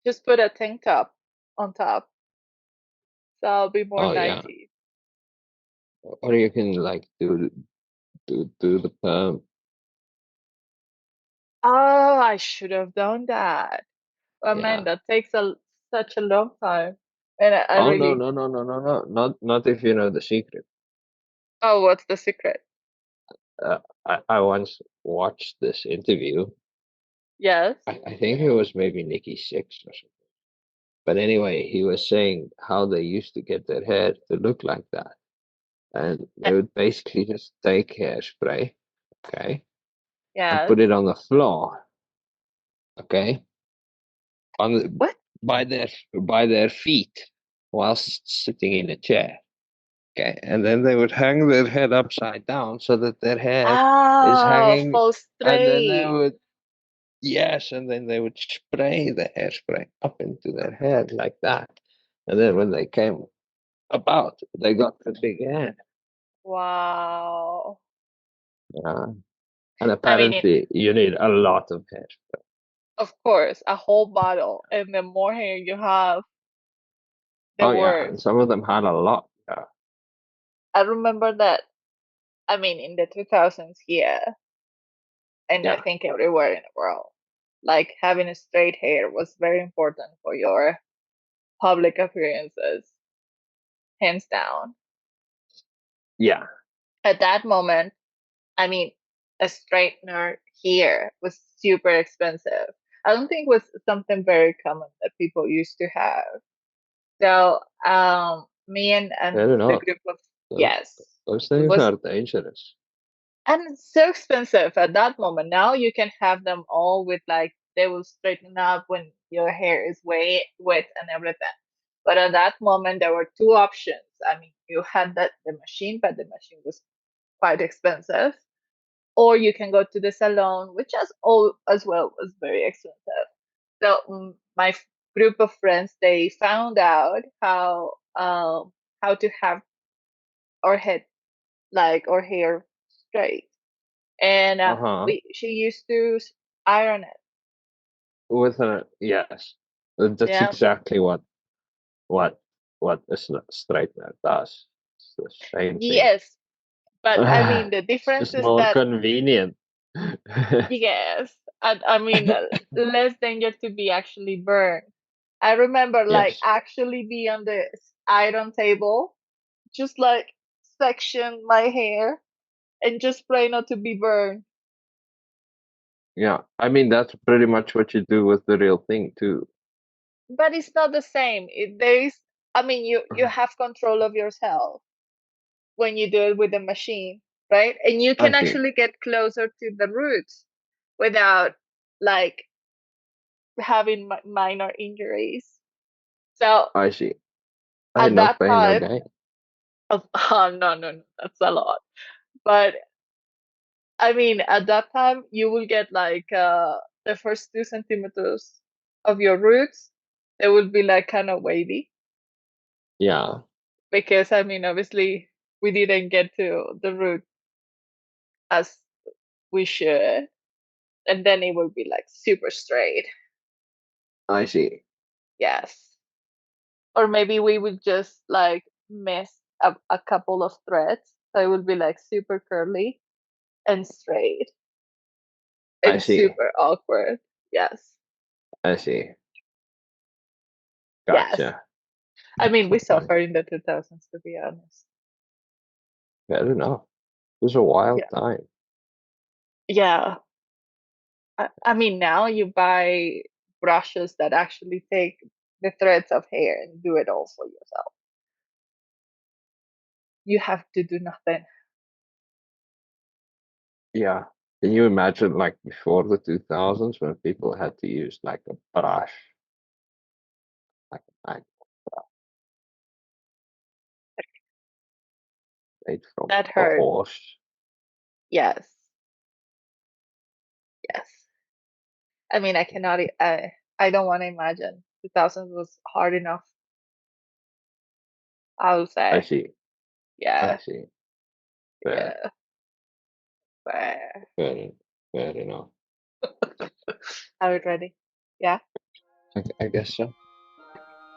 Just put a tank top on top, so I'll be more Oh yeah. 90s. Or you can like do the perm. Oh, I should have done that. Oh man, Yeah. that takes such a long time. And I Oh no really, no no no no no. Not if you know the secret. oh, what's the secret? I once watched this interview. Yes. I think it was maybe Nikki Six or something. But anyway, he was saying how they used to get their hair to look like that. And Uh, they would basically just take hairspray, okay, and Yes. put it on the floor, okay, on the, What? by their feet whilst sitting in a chair. Okay, and then they would hang their head upside down so that their hair is Oh, hanging, full and then they straight. would, yes, and then they would spray the hairspray up into their hair like that. And then when they came about, they got the big hair. Wow. Yeah. And I mean, apparently, you need a lot of hair. of course, a whole bottle, and the more hair you have, the Oh, yeah, worse. and some of them had a lot. Yeah. I remember that, I mean, in the 2000s here, and I Yeah. think everywhere in the world, like having a straight hair was very important for your public appearances, hands down. Yeah. At that moment, I mean, a straightener here was super expensive. I don't think it was something very common that people used to have. So, me I and don't the know. group of, Those, yes, those it things was, are dangerous. and it's so expensive at that moment. Now you can have them all with like, they will straighten up when your hair is wet and everything. But at that moment, there were two options. I mean, you had the machine, but the machine was quite expensive, or you can go to the salon, which as well was very expensive. So my group of friends, they found out how to have our head, like our hair, straight, and Uh-huh. we she used to iron it. With a, yes. That's Yeah. exactly what what a straightener does. It's the same thing. Yes, but I mean the It's difference just is more that, convenient. yes, I mean less danger to be actually burned. I remember like Yes. actually be on the iron table, just like section my hair and just pray not to be burned. Yeah. I mean, that's pretty much what you do with the real thing too. But it's not the same. There is, I mean, you have control of yourself when you do it with the machine, right? And you I can see. actually get closer to the roots without like having minor injuries. So I see. I at no that pain, no time, gain. oh, no, that's a lot. But I mean, at that time, you will get like the first 2 centimeters of your roots. They will be like kind of wavy Yeah. because I mean, obviously, we didn't get to the root as we should, and then it will be like super straight. I see. Yes, or maybe we would just like miss a couple of threads, so it will be like super curly and straight I and see. super awkward. Yes, I see. yes. Gotcha. I mean, we So funny. suffered in the 2000s, to be honest. I don't know. It was a wild Yeah. time. Yeah. I mean, now you buy brushes that actually take the threads of hair and do it all for yourself. You have to do nothing. Yeah. Can you imagine like before the 2000s when people had to use like a brush, like made from That a hurt. horse? Yes. Yes. I mean, I cannot, I don't want to imagine. 2000s was hard enough, I would I say. see. I Yeah. see. Fair, Yeah. Fair. fair, fair enough. Are we ready? Yeah. I guess so.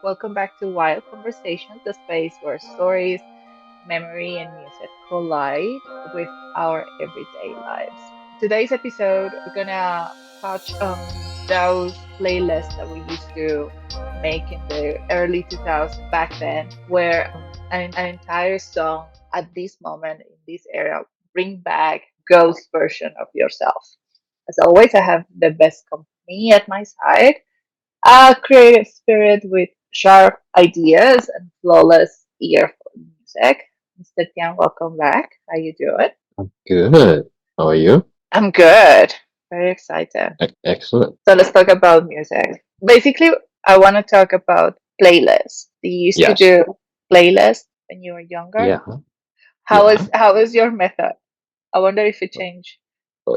Welcome back to Wild Conversations, the space where stories, memory, and music collide with our everyday lives. Today's episode, we're gonna touch on those playlists that we used to make in the early 2000s back then, where an entire song at this moment in this era bring back ghost version of yourself. As always, I have the best company at my side, a creative spirit with sharp ideas and flawless ear for music. Mr. Tian, welcome back. How you doing? Good. How are you? I'm good. Very excited. Excellent. So let's talk about music. Basically, I want to talk about playlists. You used to Yes. do playlists when you were younger. Yeah. Yeah. How is your method? I wonder if it changed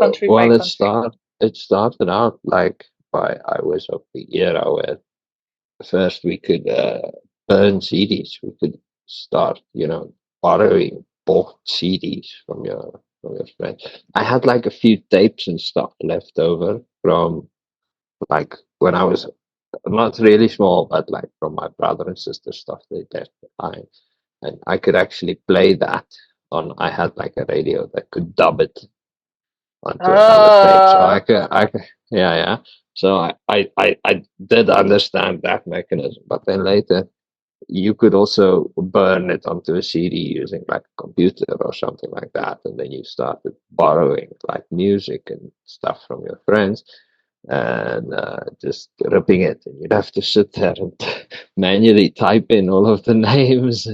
country by Well, country. it started out like by I was of the era where first we could burn CDs. We could start, borrowing bought CDs from your friends. I had like a few tapes and stuff left over from like when I was not really small, but like from my brother and sister stuff they left behind, and I could actually play that on. I had like a radio that could dub it onto another tape, so Oh, yeah, yeah. So I did understand that mechanism, but then later you could also burn it onto a CD using like a computer or something like that, and then you started borrowing like music and stuff from your friends and just ripping it, and you'd have to sit there and manually type in all of the names.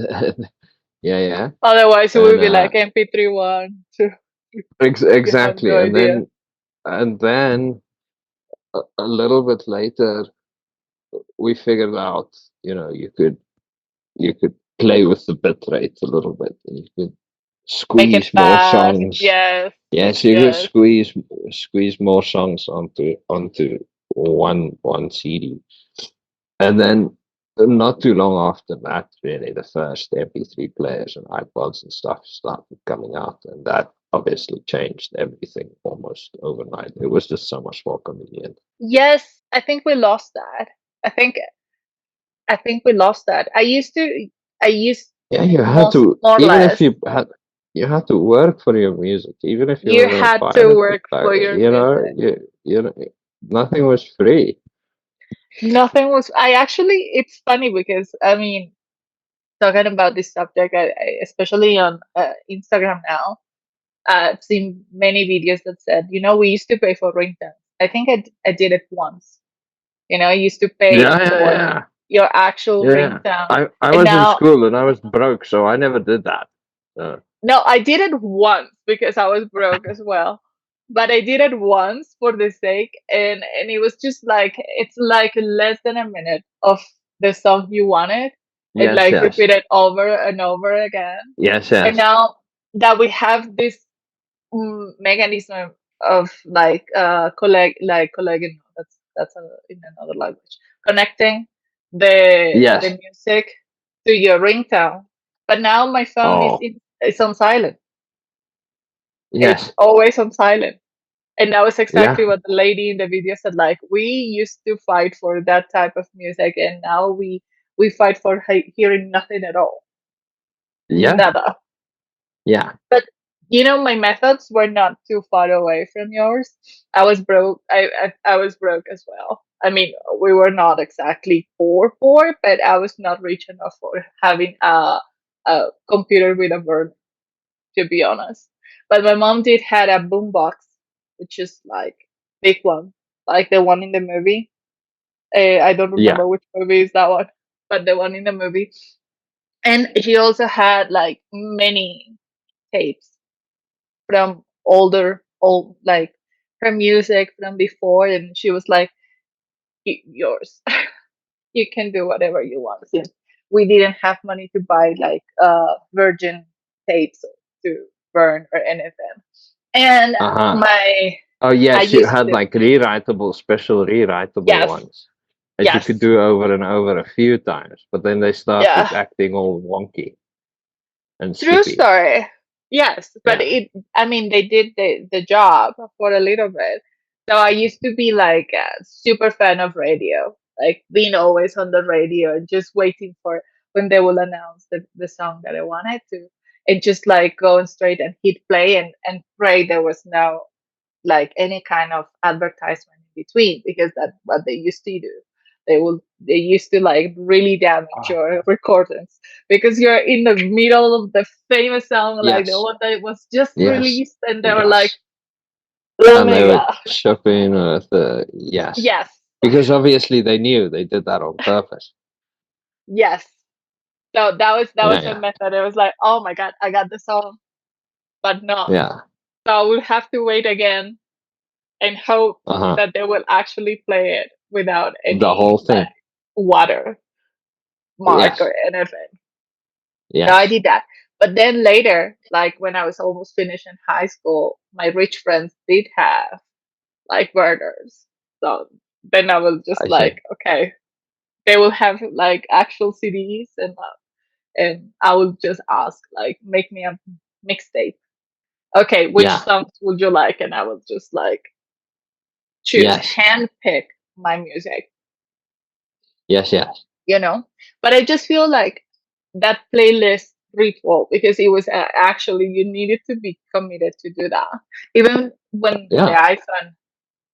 Yeah, yeah, otherwise it and would be like MP3 one, two. You have no exactly, idea. and then a little bit later we figured out, you could play with the bit rate a little bit, and you could Make it squeeze more fast. songs. Yes, Yes, you could yes. squeeze more songs onto one CD, and then not too long after that, really, the first MP3 players and iPods and stuff started coming out, and that obviously changed everything almost overnight. It was just so much more convenient. Yes, I think we lost that. I think I think we lost that. I used Yeah, you had most to, more or even if less. you had to work for your music, even if you were You gonna had find to it, work like, for your music. you know, nothing was free. Nothing was. I actually. It's funny because I mean, talking about this subject, especially on Instagram now, I've seen many videos that said, we used to pay for ringtones. I think I did it once. I used to pay Yeah, yeah, for yeah, your actual yeah. ringtone, I and was in now school and I was broke, so I never did that. So, no, I did it once because I was broke as well. But I did it once for the sake, and it was just like it's like less than a minute of the song you wanted, and yes, like yes, repeat it over and over again. yes, And yes. now that we have this mechanism of like colleague, that's in another language, connecting the Yes. music to your ringtone. But now my phone Oh, is on silent. It's yes. always on silent. And that was exactly Yeah. what the lady in the video said. Like we used to fight for that type of music, and now we fight for hearing nothing at all, Yeah. nada. Yeah. But my methods were not too far away from yours. I was broke. I was broke as well. I mean, we were not exactly poor, but I was not rich enough for having a computer with a burner, to be honest. But my mom did had a boombox, which is like big one, like the one in the movie. I don't Yeah. remember which movie is that one, but the one in the movie. And she also had like many tapes from old like her music from before, and she was like, Yours, you can do whatever you want." Since we didn't have money to buy like virgin tapes to burn or anything, and Uh-huh. my Oh, I yes, you used had to. like special rewritable Yes, ones that you could yes, do over and over a few times, but then they yeah. started acting all wonky and True skippy. story. Yes, but Yeah. I mean, they did the job for a little bit. So I used to be like a super fan of radio. like being always on the radio and just waiting for when they will announce the song that I wanted to, and just like going straight and hit play and pray there was no like any kind of advertisement in between, because that's what they used to do. They used to like really damage Ah, your recordings because you're in the middle of the famous song, like the yes, one that was just yes, released, and they were like, yes. oh And my they would god. chip in with the yes, Yes. because obviously they knew they did that on purpose. Yes. So that Yeah, was a yeah, method. It was like, oh my god, I got the song, but no. yeah. So I will have to wait again and hope Uh huh. that they will actually play it without The any whole like thing. water mark Yes, or anything. So I yes. did that. But then later, like when I was almost finishing high school, my rich friends did have like burners. So then I was just I see. like, okay, they will have like actual CDs, and I will just ask like, make me a mixtape. Okay, which Yeah. songs would you like? And I will just like choose, Yes. hand pick my music, Yes. Yes. you know. But I just feel like that playlist ritual, because it was actually you needed to be committed to do that. Even when the Yeah. iPhone,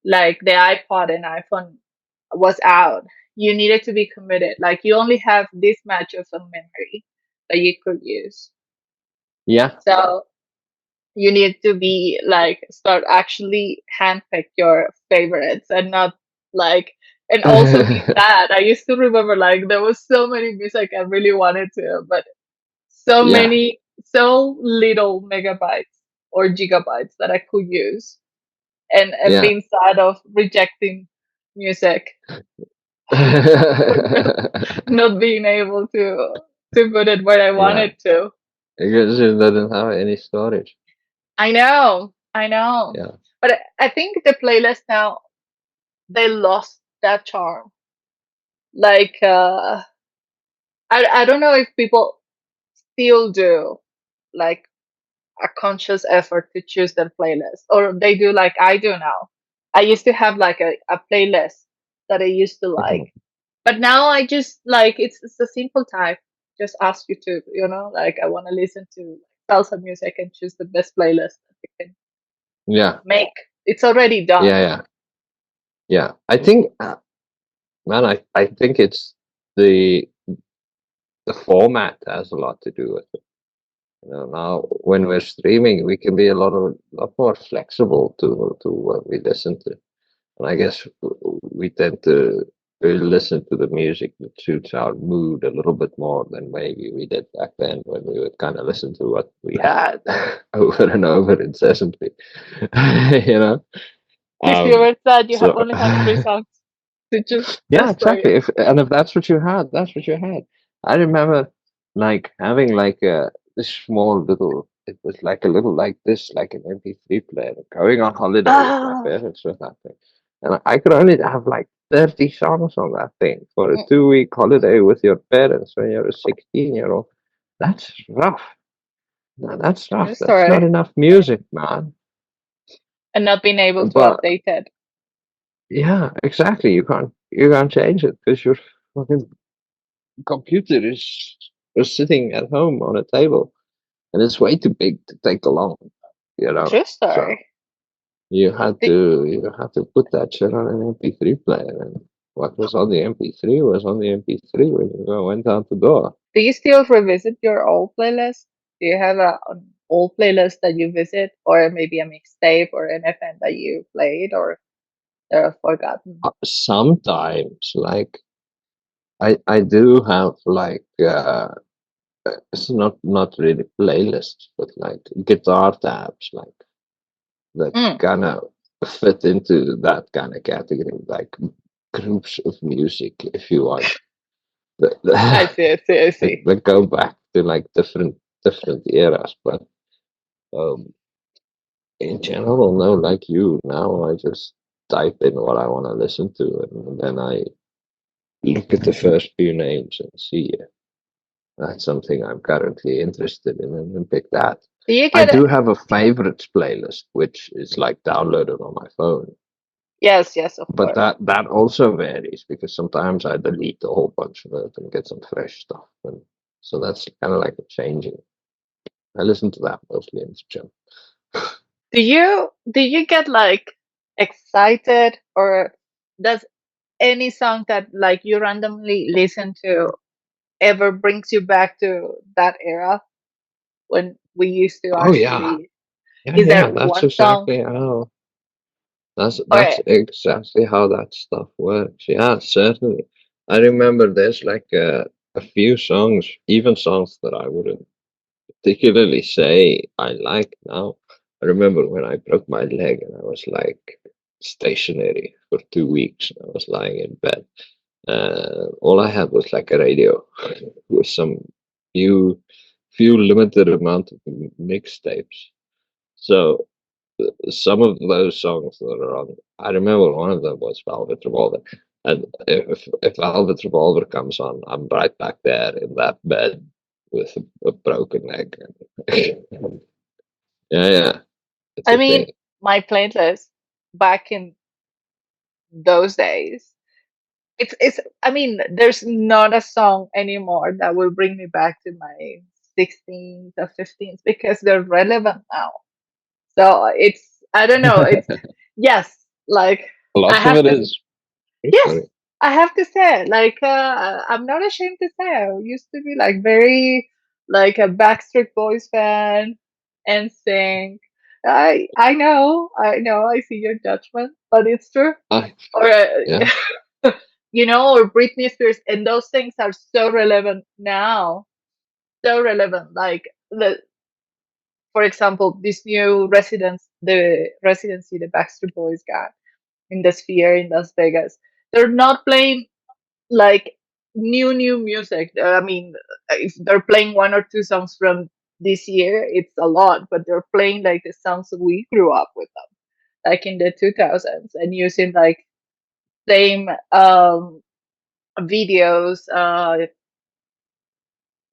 like the iPod and iPhone was out, you needed to be committed. Like you only have this much of a memory that you could use. Yeah. So you need to be like start actually handpick your favorites and not like, and also be sad. I used to remember like there was so many music I really wanted to, but so Yeah. many, so little megabytes or gigabytes that I could use, and Yeah. being sad of rejecting music or not being able to put it where I Yeah. wanted to. Because it doesn't have any storage. I know. Yeah. But I think the playlist now, they lost that charm. Like I don't know if people still do like a conscious effort to choose their playlist, or they do like I do now. I used to have like a playlist that I used to like, Mhm. but now I just like it's a simple type. Just ask YouTube, like I want to listen to salsa music and choose the best playlist that you can Yeah. make. It's already Yeah. done. Yeah. Yeah. I think, man, I think it's the the format has a lot to do with it. Now when we're streaming, we can be lot more flexible to what we listen to. And I guess we tend to listen to the music that suits our mood a little bit more than maybe we did back then, when we would kind of listen to what we had over and over incessantly. you know. If you Um. were sad, you So only have three songs to yeah, just play. exactly. If that's what you had, that's what you had. I remember like having like a this small little. It was like a little like this, like an MP3 player, going on holiday with my Ah, parents with that thing, and I could only have like 30 songs on that thing for a mm, 2 week holiday with your parents when you're a 16-year-old. That's rough. No, that's true rough. That's not story. enough music, man. And not being able to But update it. yeah, exactly. You can't change it because your fucking computer is sitting at home on a table, and it's way too big to take along. True So story. you had to put that shit on an MP3 player, and what was on the MP3 was on the MP3 when you went out the door. Do you still revisit your old playlist? Do you have an old playlist that you visit, or maybe a mixtape or anything that you played or that are forgotten? Sometimes, like I do have like it's not really playlists, but like guitar tabs, like that Mm, kind of fit into that kind of category, like groups of music, if you want, that, I see, I see, I see. that go back to like different eras. But um, in general, no, like you, now I just type in what I want to listen to, and then I look at the first few names and see if that's something I'm currently interested in, and then pick that. Do you I get it? do have a favorites playlist, which is like downloaded on my phone. Yes, yes, of But course. that also varies because sometimes I delete a whole bunch of it and get some fresh stuff. And so that's kind of like a changing. I listen to that mostly in the gym. Do you get like excited, or does any song that like you randomly listen to ever brings you back to that era when we used to Oh yeah, actually? yeah, Is there yeah. That's one song exactly how. That's or exactly how that stuff works. Yeah, certainly. I remember there's like a few songs, even songs that I wouldn't particularly say I like now. I remember when I broke my leg and I was like stationary for 2 weeks. I was lying in bed. All I had was like a radio with some few few limited amount of mixtapes. So some of those songs that are on, I remember one of them was Velvet Revolver. And if Velvet Revolver comes on, I'm right back there in that bed with a broken leg. Yeah, yeah, it's I a mean thing. my playlist back in those days, it's I mean there's not a song anymore that will bring me back to my 16s or 15s because they're relevant now. So it's, I don't know, it's, yes, like I Lots of have it to, is. yes, Sorry. I have to say, like, I'm not ashamed to say, I used to be like very, like a Backstreet Boys fan and sing. I know, I see your judgment, but it's true. I, Or, yeah. or Britney Spears, and those things are so relevant now, so relevant. Like, for example, this new the residency the Backstreet Boys got in the Sphere in Las Vegas. They're not playing like new music. I mean, if they're playing one or two songs from this year, it's a lot, but they're playing like the songs that we grew up with them, like in the 2000s, and using like same videos,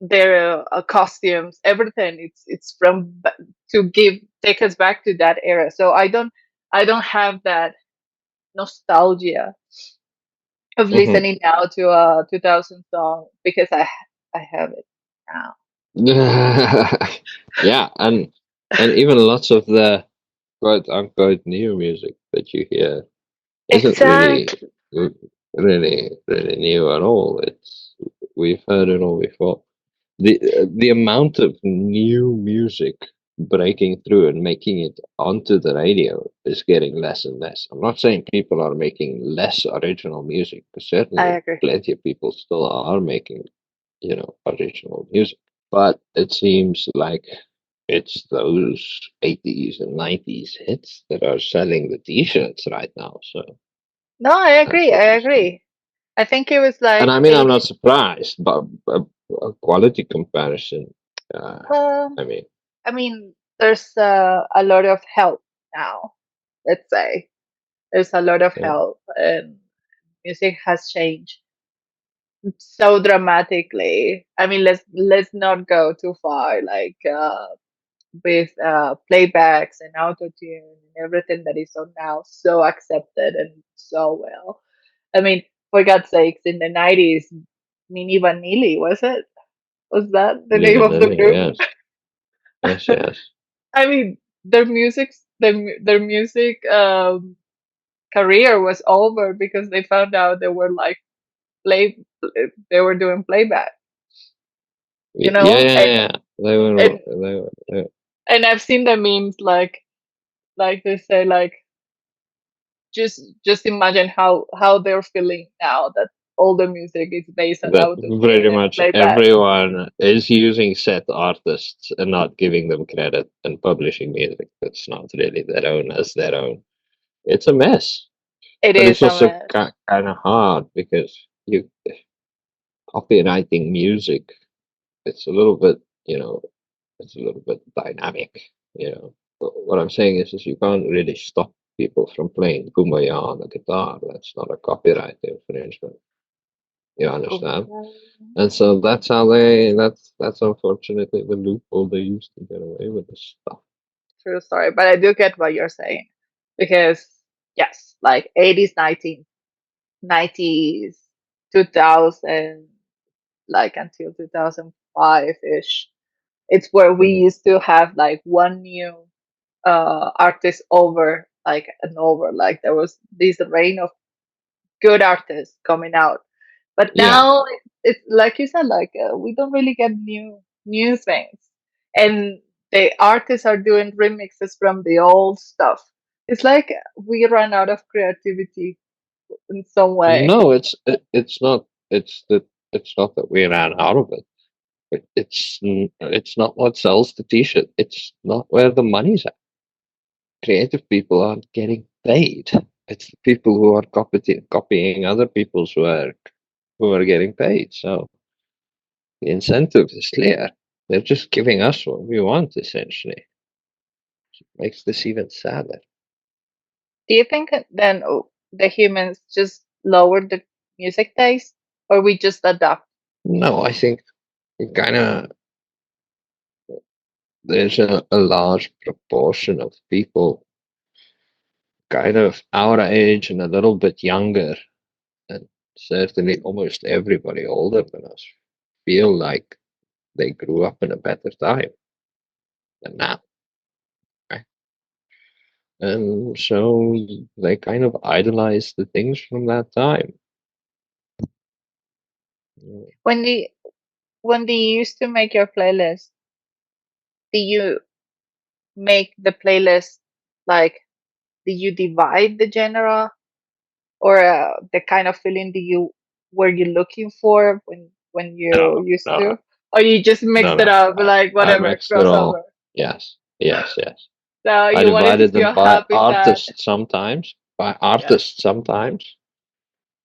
their costumes, everything. It's to give take us back to that era. So I don't have that nostalgia of Mhm. listening now to a 2000 song because I have it now. Yeah, and even lots of the quote unquote new music that you hear isn't really Exactly. really new at all. It's we've heard it all before. The amount of new music breaking through and making it onto the radio is getting less and less. I'm not saying people are making less original music, but I certainly agree. plenty of people still are making, original music. But it seems like it's those 80s and 90s hits that are selling the t-shirts right now. So No, I that's agree. what I you see. agree. I think it was And I like mean, I'm not 80. surprised, but a quality comparison, uh, Well, I mean, I mean, there's a lot of help now. Let's say there's a lot of yeah. help, and music has changed so dramatically. I mean, let's not go too far. Like with playbacks and auto tune and everything that is on now, so accepted and so well. I mean, for God's sakes, in the 90s, Mini Vanilli, was it? Was that the name of the Vanilla, group? yes. Yes, yes. I mean, their music career was over because they found out they were like play they were doing playback, you Yeah, know? yeah, And yeah. They were and I've seen the memes like they say like just imagine how they're feeling now that all the music is based on that auto tune pretty and much playback. everyone is using set artists and not giving them credit and publishing music that's not really their own as their own. It's a mess. It But it's is a also mess. kind of hard because you copywriting music, it's a little bit, it's a little bit dynamic. But what I'm saying is you can't really stop people from playing Kumbaya on the guitar. That's not a copyright infringement. You understand? And so that's how that's unfortunately the loophole they used to get away with this stuff. True story, but I do get what you're saying because Yes, like 80s, 90s, 2000, like until 2005 ish. It's where we Mhm. used to have like one new artist over like and over. Like there was this reign of good artists coming out. But Yeah. now it's like you said, like we don't really get new things, and the artists are doing remixes from the old stuff. It's like we run out of creativity in some way. No, it's not. It's not that we ran out of it. It's not what sells the T-shirt. It's not where the money's at. Creative people aren't getting paid. It's the people who are copying other people's work who are getting paid. So the incentive is clear. They're just giving us what we want, essentially. Makes this even sadder. Do you think then the humans just lowered the music taste, or we just adapt? No, I think kind of there's a large proportion of people kind of our age and a little bit younger, and certainly almost everybody older than us feel like they grew up in a better time than now, right? And so they kind of idolize the things from that time. When the when you used to make your playlist, do you make the playlist like, do you divide the genre, or the kind of feeling do you were you looking for when you No, used no, to, or you just no, mixed it no. up like I whatever mixed it crossover? all. Yes, yes, yes. So I you wanted to divided them feel by happy, sad. artists sometimes, Yeah.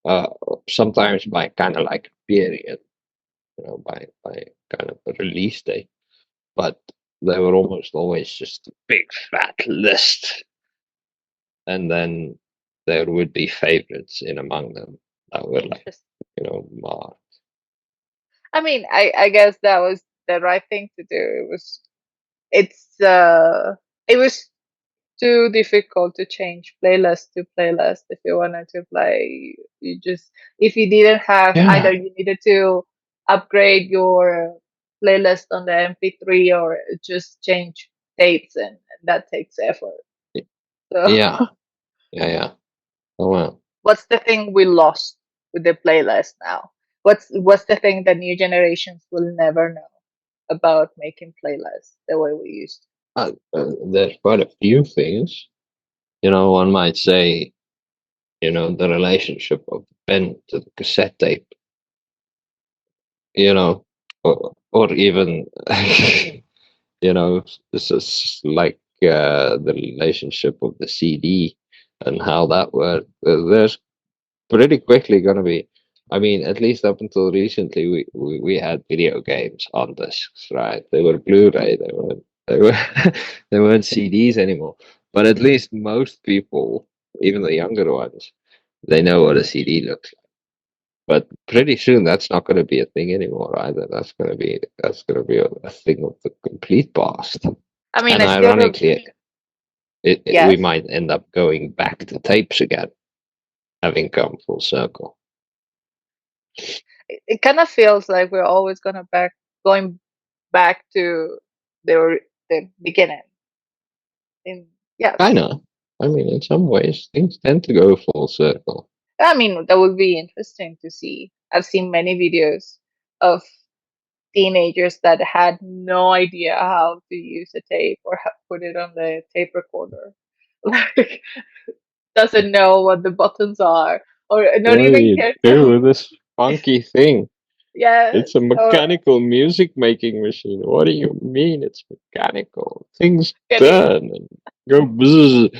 uh, sometimes by kind of like period, by kind of a release date. But they were almost always just a big fat list, and then there would be favorites in among them that were like, Interesting. marked. I mean, I guess that was the right thing to do. It's it was too difficult to change playlist to playlist. If you wanted to play, you just, if you didn't have, either Yeah, you needed to upgrade your playlist on the MP3, or just change dates, and that takes effort. So yeah, yeah, yeah. Oh well. what's the thing we lost with the playlist now? What's the thing that new generations will never know about making playlists the way we used to? There's quite a few things. One might say, the relationship of the pen to the cassette tape, or even, this is like the relationship of the CD and how that worked. There's pretty quickly going to be, I mean, at least up until recently, we had video games on discs, right? They were Blu-ray, they were they weren't CDs anymore. But at least most people, even the younger ones, they know what a CD looks like. But pretty soon that's not going to be a thing anymore either. That's going to be a thing of the complete past. I mean, And I still ironically, we yes. might end up going back to tapes again, having come full circle. It kind of feels like we're always gonna back going back to the beginning. In yes, Kinda. I mean, in some ways, things tend to go full circle. I mean that would be interesting to see. I've seen many videos of teenagers that had no idea how to use a tape, or put it on the tape recorder. Like, doesn't know what the buttons are, or not What do even you care do to. with this funky thing? Yes, It's a or mechanical music making machine. What do you mean it's mechanical? Things getting turn and go bzzz.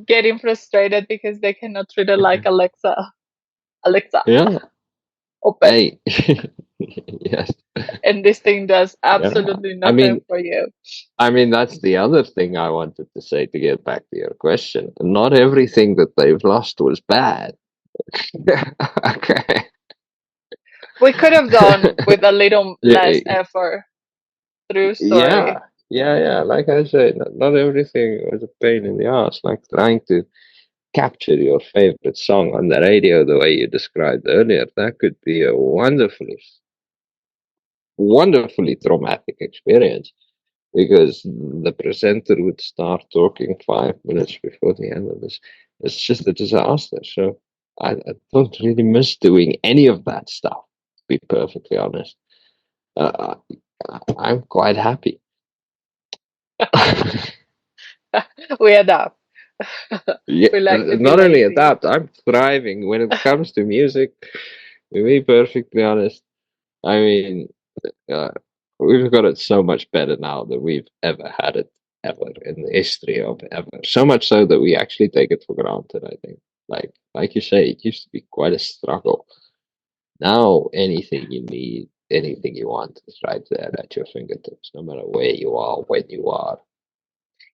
getting frustrated because they cannot treat it like Alexa. Alexa, Yeah. open. Hey. Yes. And this thing does Yeah. absolutely I nothing mean, for you. that's the other thing I wanted to say to get back to your question. Not everything that they've lost was bad. Okay. We could have done with a little Yeah, less effort. True yeah, story. yeah. Like I said, not everything was a pain in the ass. Like trying to capture your favorite song on the radio the way you described earlier, that could be a wonderfully traumatic experience because the presenter would start talking 5 minutes before the end of this. It's just a disaster. So I don't really miss doing any of that stuff, to be perfectly honest. Uh, I'm quite happy. We adapt. Yeah, We like to be not only lazy. that, I'm thriving when it comes to music. To be perfectly honest, I mean, uh, we've got it so much better now than we've ever had it ever in the history of ever. So much so that we actually take it for granted. I think, like you say, it used to be quite a struggle. Now, anything you need, anything you want, is right there at your fingertips, no matter where you are, when you are.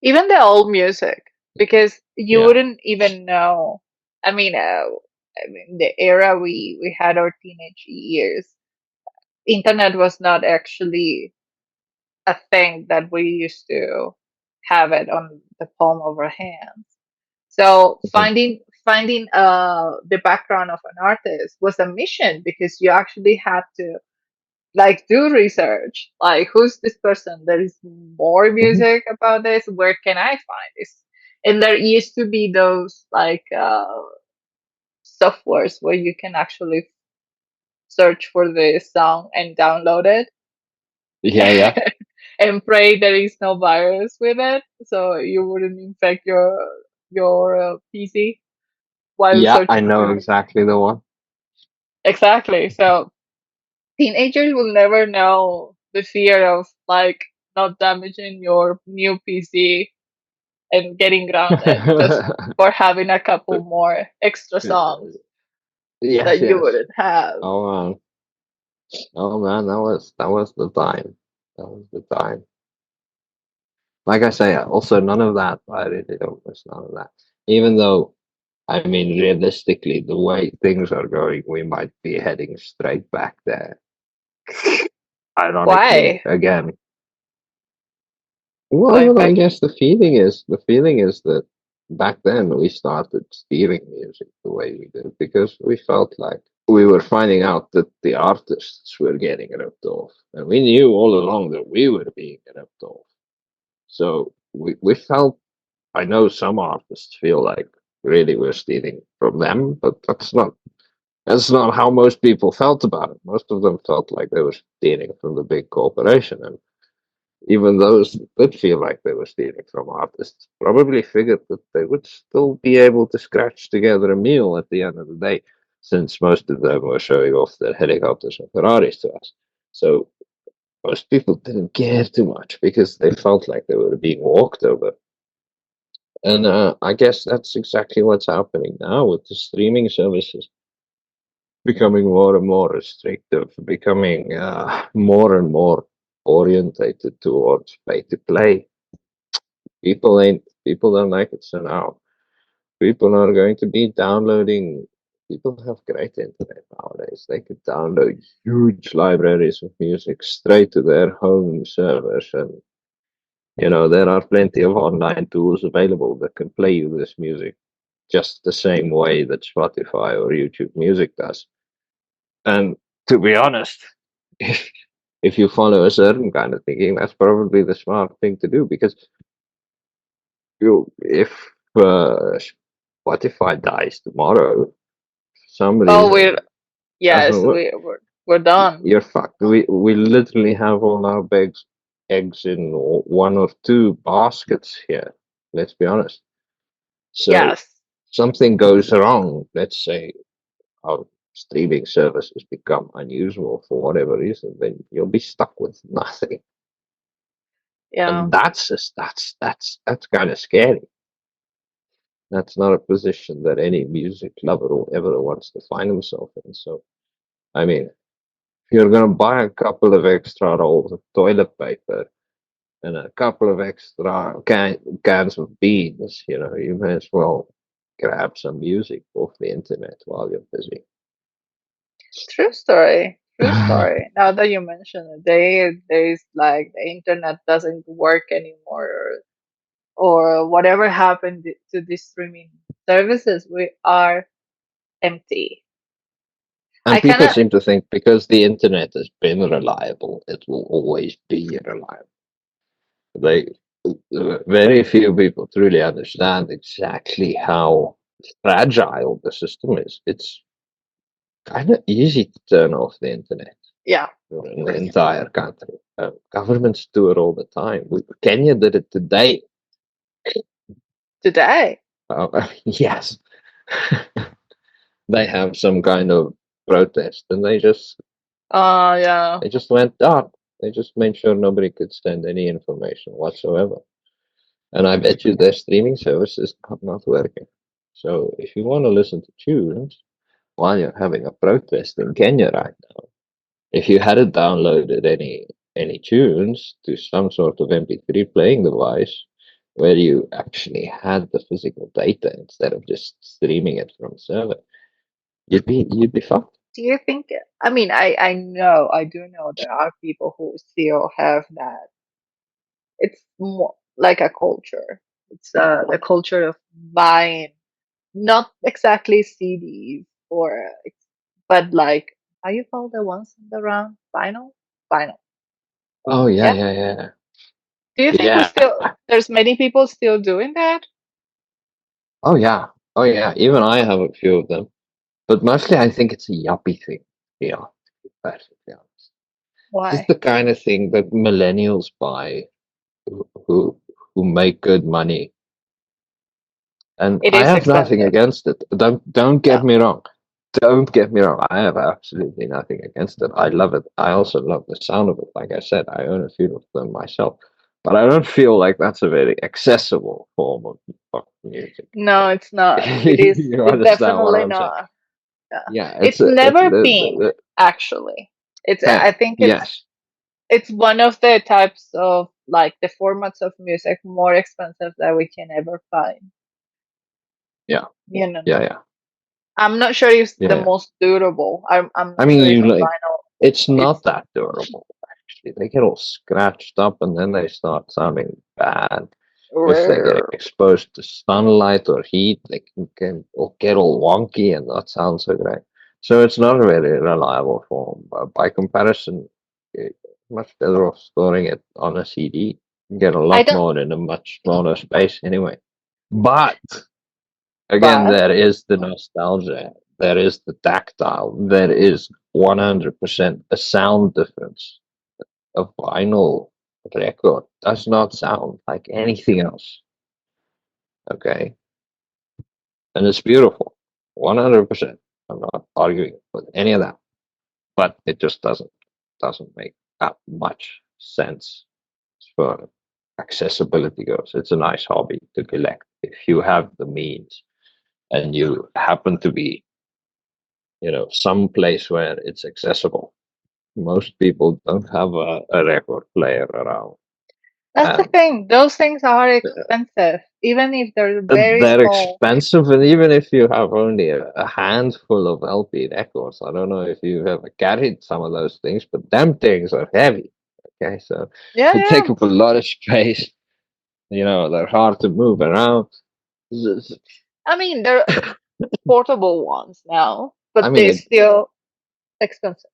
Even the old music, because you Yeah. wouldn't even know. I mean, the era we had our teenage years, internet was not actually a thing that we used to have it on the palm of our hands. So Mhm. finding the background of an artist was a mission because you actually had to like do research. Like who's this person? There is more Mhm. music about this. Where can I find this? And there used to be those like softwares where you can actually search for the song and download it Yeah, yeah, and pray there is no virus with it, so you wouldn't infect your PC while yeah. I searching know for exactly the one. exactly. So teenagers will never know the fear of like not damaging your new PC and getting grounded just for having a couple more extra songs Yes, that you yes. wouldn't have. Oh man, oh man, that was the time. That was the time. Like I say, also none of that. I really don't miss none of that. Even though, I mean, realistically, the way things are going, we might be heading straight back there. Ironically, Why? again. Going Well, I back. guess the feeling is that back then we started steering music the way we did because we felt like we were finding out that the artists were getting ripped off, and we knew all along that we were being ripped off. So we felt. I know some artists feel like really we're stealing from them, but that's not how most people felt about it. Most of them felt like they were stealing from the big corporation, and even those that feel like they were stealing from artists probably figured that they would still be able to scratch together a meal at the end of the day, since most of them were showing off their helicopters and Ferraris to us. So most people didn't care too much because they felt like they were being walked over. And I guess that's exactly what's happening now with the streaming services becoming more and more restrictive, becoming more and more orientated towards pay to play. People don't like it, so now people are going to be downloading. People have great internet nowadays. They could download huge libraries of music straight to their home servers, and there are plenty of online tools available that can play you this music just the same way that Spotify or YouTube Music does. And to be honest, if you follow a certain kind of thinking, that's probably the smart thing to do because if uh, Spotify dies tomorrow, for some Oh, we're reason doesn't yes, work, we're done. you're fucked. We literally have all our eggs in one or two baskets here. Let's be honest. So Yes. something goes wrong. Let's say our streaming services become unusual for whatever reason, then you'll be stuck with nothing. Yeah. And that's kind of scary. That's not a position that any music lover or ever wants to find himself in. So, I mean, if you're gonna buy a couple of extra rolls of toilet paper and a couple of extra cans of beans, you may as well grab some music off the internet while you're busy. True story. True story. Now that you mention it, there's like the internet doesn't work anymore, or whatever happened to these streaming services. We are empty. I And kind people of, seem to think because the internet has been reliable, it will always be reliable. They very few people truly understand exactly how fragile the system is. It's kind of easy to turn off the internet yeah, in the entire country. Governments do it all the time. Kenya did it today. today. Yes, they have some kind of protest, and Yeah. they just went dark. They just made sure nobody could send any information whatsoever. And I bet you their streaming service is not working. So if you want to listen to tunes while you're having a protest in Kenya right now, if you hadn't downloaded any tunes to some sort of MP3 playing device where you actually had the physical data instead of just streaming it from a server, you'd be fucked. Do you think? I mean, I do know there are people who still have that. It's more like a culture. It's the culture of buying, not exactly CDs or, but like how you call the ones in the round? Vinyl, vinyl. Oh yeah, Yeah. yeah, yeah, Do you think we yeah. still? There's many people still doing that. Oh yeah, oh yeah. Even I have a few of them, but mostly I think it's a yuppie thing. Yeah, to be perfectly honest. This is Why? the kind of thing that millennials buy who make good money. And It I is have nothing expensive. against it. Don't No. get me wrong. Don't get me wrong. I have absolutely nothing against it. I love it. I also love the sound of it. Like I said, I own a few of them myself. But I don't feel like that's a very accessible form of music. No, it's not. It is. You It's understand what definitely I'm saying? not. Yeah. Yeah, It's it's never been actually. It's. I same. think Yes. it's one of the types of like the formats of music more expensive that we can ever find. Yeah. You know. Yeah. Yeah. I'm not sure if it's Yeah. the Yeah. most durable. I'm I not mean, sure if you a like vinyl. it's not It's that durable. Actually, they get all scratched up, and then they start sounding bad. If they get rare. exposed to sunlight or heat, they can or get all wonky and not sound so great. So it's not a very reliable form. But by comparison, it's much better off storing it on a CD. You get a I lot don't. more in a much smaller space anyway. But again, But there is the nostalgia. There is the tactile. There is 100% a sound difference. A vinyl record does not sound like anything else. Okay. And it's beautiful. 100%. I'm not arguing with any of that. But it just doesn't make that much sense as far accessibility goes. It's a nice hobby to collect if you have the means and you happen to be, some place where it's accessible. Most people don't have a record player around. that's the And thing. Those things are expensive, even if they're very they're small. expensive, and even if you have only a handful of LP records, I don't know if you've ever carried some of those things, but them things are heavy. Okay, so Yeah, they yeah. take up a lot of space. They're hard to move around. I mean, they're portable ones now, I but mean, they're still expensive.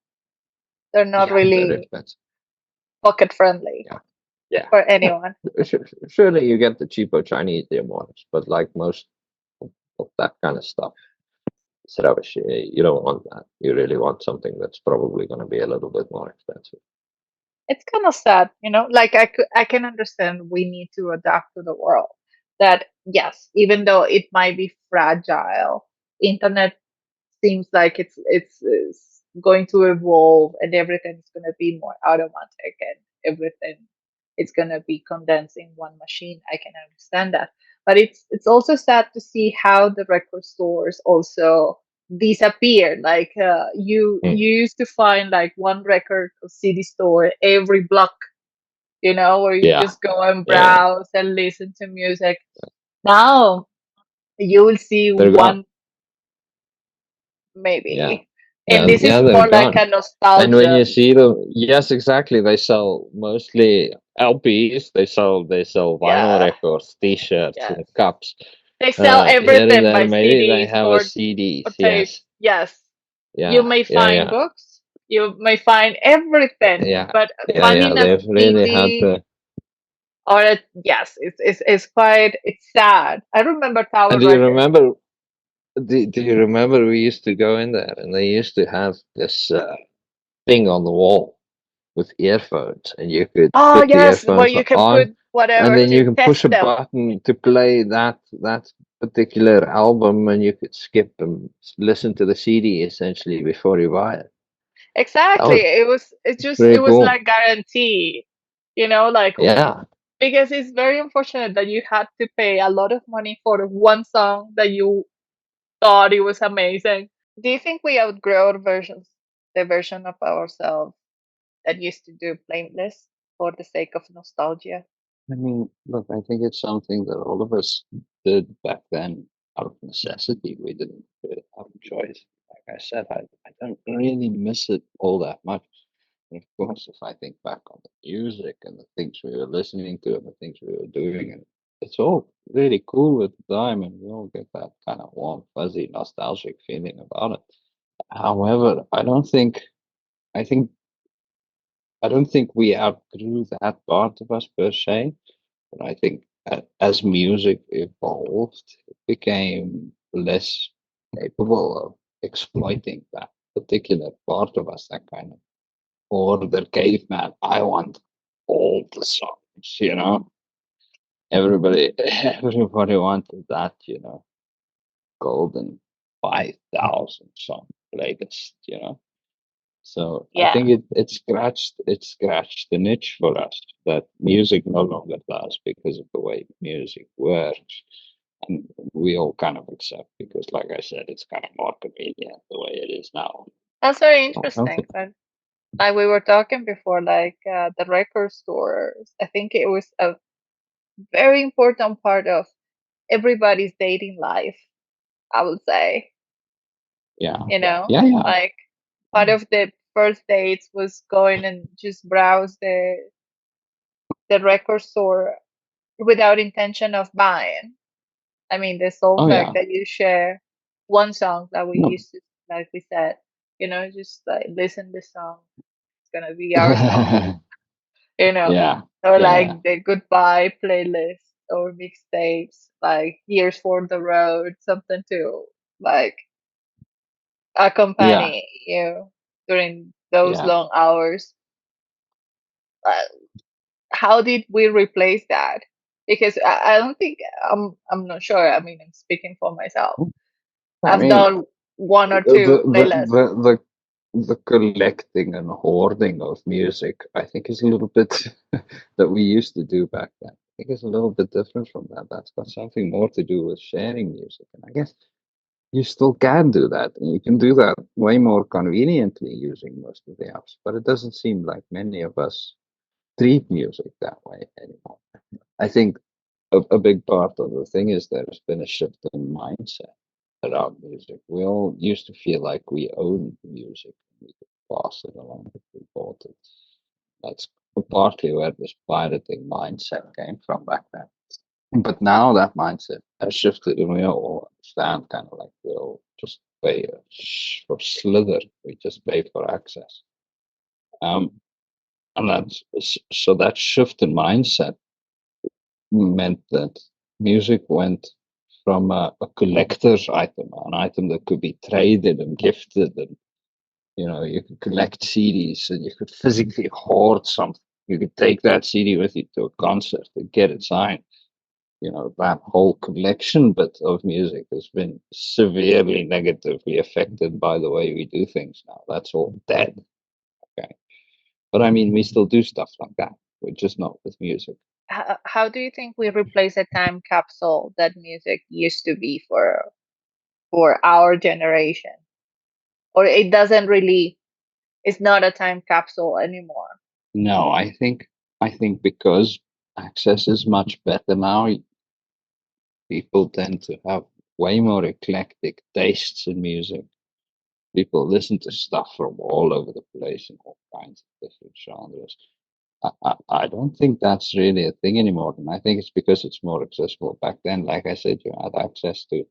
They're not yeah, they're really expensive. pocket friendly Yeah, yeah. for anyone. Surely you get the cheaper Chinese ones, but like most of that kind of stuff, it's rubbish. You don't want that. You really want something that's probably going to be a little bit more expensive. It's kind of sad, like I can understand we need to adapt to the world. That yes, even though it might be fragile, internet seems like it's going to evolve and everything's going to be more automatic and everything is going to be condensed in one machine. I can understand that, but it's also sad to see how the record stores also disappear. Like Mm. you used to find like one record or CD store every block, where you Yeah, just go and yeah, yeah. browse and listen to music. Now you will see They're gone. one, Yeah, maybe, And Yeah, this yeah, is they're more like gone. a And when nostalgia. you see them, yes, exactly. They sell mostly LPs. They sell vinyl Yeah, records, T-shirts, yes. cups. They sell Here and everything there, by maybe they CDs have a or CDs. tapes. Yes, Yes. You yeah, may yeah, find yeah, books, you may find everything, yeah, but yeah, yeah. finding a They've really had CD the. or a, yes, it's quite, it's sad. I remember Tower And do you Records. remember? Do you remember we used to go in there and they used to have this thing on the wall with earphones, and you could Oh, put the yes, where earphones you can put on, and whatever then to you can test push a them. button to play that particular album, and you could skip and listen to the CD essentially before you buy it. That Exactly. was It pretty was cool. like guarantee, like, Yeah, because it's very unfortunate that you had to pay a lot of money for one song that you thought it was amazing. Do you think we outgrow our versions, the version of ourselves that used to do playlists for the sake of nostalgia? I mean, look, I think it's something that all of us did back then out of necessity. We didn't really have a choice. Like I said, I don't really miss it all that much. And of course, if I think back on the music and the things we were listening to and the things we were doing, and it's all really cool at the time, and we all get that kind of warm, fuzzy, nostalgic feeling about it. However, I think, I don't think we outgrew that part of us per se. But I think as music evolved, it became less capable of exploiting that particular part of us, that kind of order caveman. I want all the songs, Everybody, everybody wanted that, golden 5,000 song playlist. So I Yeah. think it scratched the niche for us that music no longer does because of the way music works. And we all kind of accept because, like I said, it's kind of more convenient the way it is now. That's very So I don't interesting. think, But like we were talking before, like the record stores, I think it was a very important part of everybody's dating life, I would say. yeah, You know, yeah, yeah, like part of the first dates was going and just browse the record store without intention of buying. I mean, the sole oh fact yeah, that you share one song that we no. used to, like we said, just like listen this song, it's gonna be our song, you know, Yeah, or yeah, yeah, like the goodbye playlist or mixtapes, like Years for the Road, something to like yeah, accompany you during those yeah. long hours. Uh, how did we replace that? Because I don't think I'm not sure. I mean, I'm speaking for myself. I I've mean, done one or the two the playlists. the the collecting and hoarding of music, I think, is a little bit that we used to do back then. I think it's a little bit different from that. That's got something more to do with sharing music, and I guess you still can do that, and you can do that way more conveniently using most of the apps. But it doesn't seem like many of us treat music that way anymore. I think a big part of the thing is there's been a shift in mindset around music. We all used to feel like we owned music. We could pass it along if we bought it. That's partly where this pirating mindset came from back then. But now that mindset has shifted, and we all understand kind of like we'll just pay for slither. We just pay for access. Um, and so that shift in mindset meant that music went from a collector's item, an item that could be traded and gifted, and you could collect CDs, and you could physically hoard something. You could take that CD with you to a concert and get it signed. That whole collection bit of music has been severely negatively affected by the way we do things now. That's all dead. Okay. But I mean, we still do stuff like that. We're just not with music. How do you think we replace a time capsule that music used to be for our generation? Or it doesn't really, it's not a time capsule anymore. No, I think because access is much better now, people tend to have way more eclectic tastes in music. People listen to stuff from all over the place in all kinds of different genres. I don't think that's really a thing anymore. And I think it's because it's more accessible. Back then, like I said, you had access to,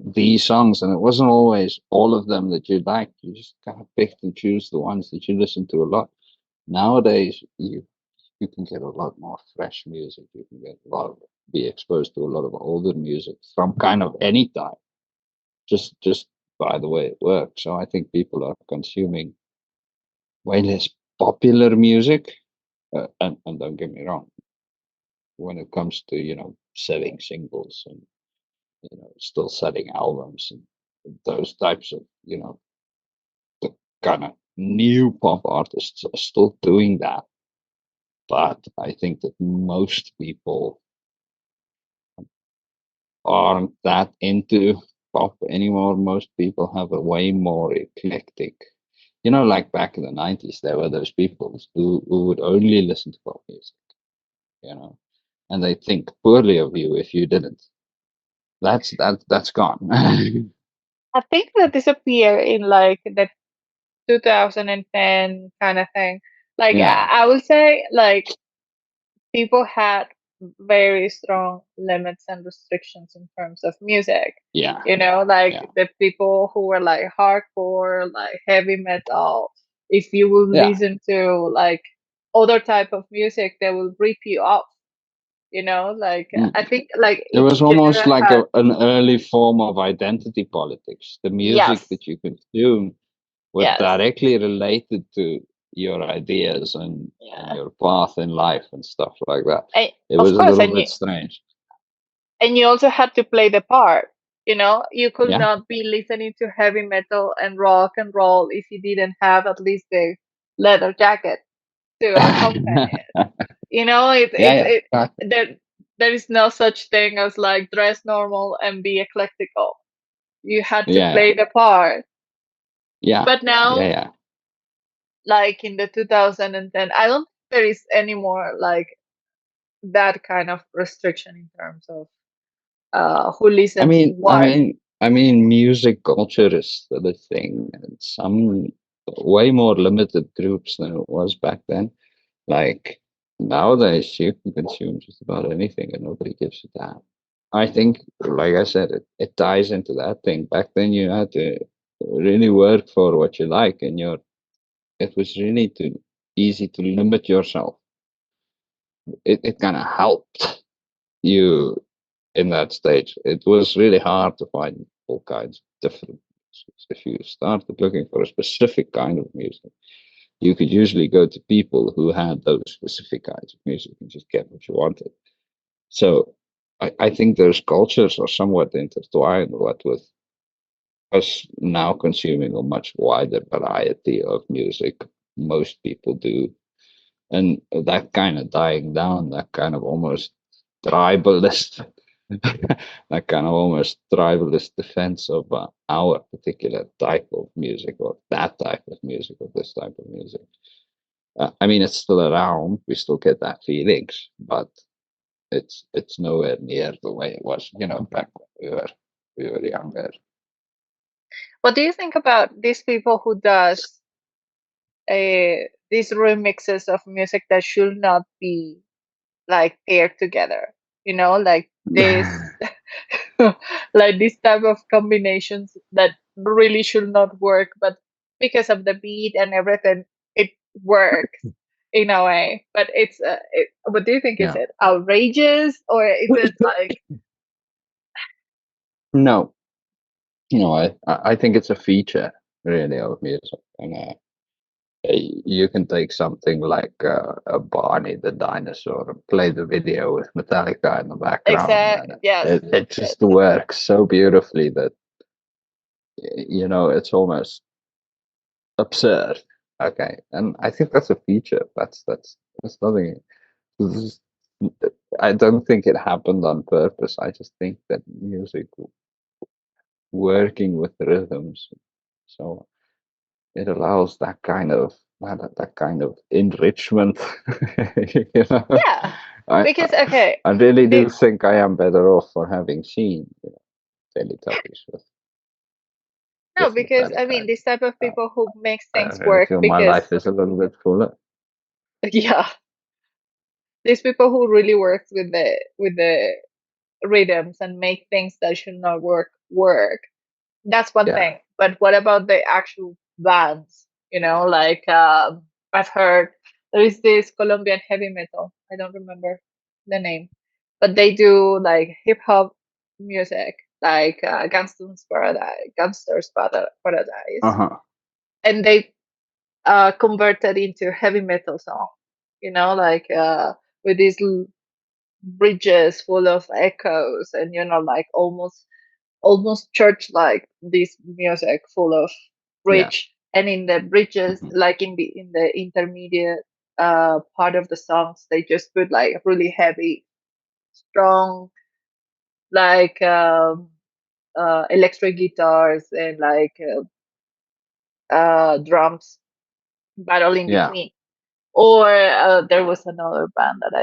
these songs, and it wasn't always all of them that you liked. You just kind of picked and choose the ones that you listen to a lot. Nowadays, you can get a lot more fresh music. You can get be exposed to a lot of older music from kind of any time, just by the way it works. So I think people are consuming way less popular music. And don't get me wrong, when it comes to, selling singles and, still selling albums and those types of, the kind of new pop artists are still doing that. But I think that most people aren't that into pop anymore. Most people have a way more eclectic. Like back in the 90s, there were those people who would only listen to pop music, and they think poorly of you if you didn't. That's gone. I think that disappear in like the 2010 kind of thing. Like Yeah, I would say like people had very strong limits and restrictions in terms of music. yeah, Like yeah, the people who were like hardcore, like heavy metal, if you would yeah. listen to like other type of music, they will rip you off. Like Mm. I think like It each was almost genre like had an early form of identity politics. The music yes, that you consume was yes, directly related to your ideas and yeah. your path in life and stuff like that. And It of was a course, little bit strange. and you also had to play the part. You could Yeah. not be listening to heavy metal and rock and roll if you didn't have at least the leather jacket to accompany it. Yeah, It's yeah, it exactly. there is no such thing as like dress normal and be eclectical. You had to Yeah, play the part. yeah, But yeah, now, yeah. like in the 2010, I don't think there is any more like that kind of restriction in terms of who I listens mean, I what. mean, I mean, music culture is still a thing, and some way more limited groups than it was back then. Like nowadays, you can consume just about anything, and nobody gives a damn. I think, like I said, it ties into that thing. Back then, you had to really work for what you like, and it was really too easy to limit yourself. It kind of helped you in that stage. It was really hard to find all kinds of different music. If you started looking for a specific kind of music, you could usually go to people who had those specific kinds of music and just get what you wanted. So I think those cultures are somewhat intertwined, what with us now consuming a much wider variety of music. Most people do. And that kind of dying down, that kind of almost tribalist, that kind of almost tribalist defense of our particular type of music or that type of music or this type of music. I mean, it's still around. We still get that feelings, but it's nowhere near the way it was, back when we were younger. What do you think about these people who does these remixes of music that should not be like paired together? Like this, like this type of combinations that really should not work, but because of the beat and everything, it works in a way. But what do you think? Is Yeah. it outrageous or is it like No, I think it's a feature really of music, and you can take something like a Barney the dinosaur and play the video with Metallica in the background, exact? and Yes, it yes. just works so beautifully that it's almost absurd. Okay, and I think that's a feature. That's nothing. this is- I don't think it happened on purpose. I just think that music working with rhythms, so it allows that kind of enrichment. you know, Yeah, I because okay, I really do the, think I am better off for having seen Teletubbies with. No, just because I Metallica. mean, this type of Uh, people who makes I things really work feel my because life is a little bit fuller. yeah, these people who really works with the rhythms and make things that should not work. That's one Yeah. thing. But what about the actual bands? Like I've heard there is this Colombian heavy metal. I don't remember the name, but they do like hip hop music, like Paradise, Uh-huh. and they converted into heavy metal song. Like with these bridges full of echoes, and like almost church like this music full of Yeah. bridge, and in the bridges, Mhm. like in the intermediate part of the songs, they just put like really heavy, strong, like electric guitars, and like drums battle in Yeah. between. Or there was another band that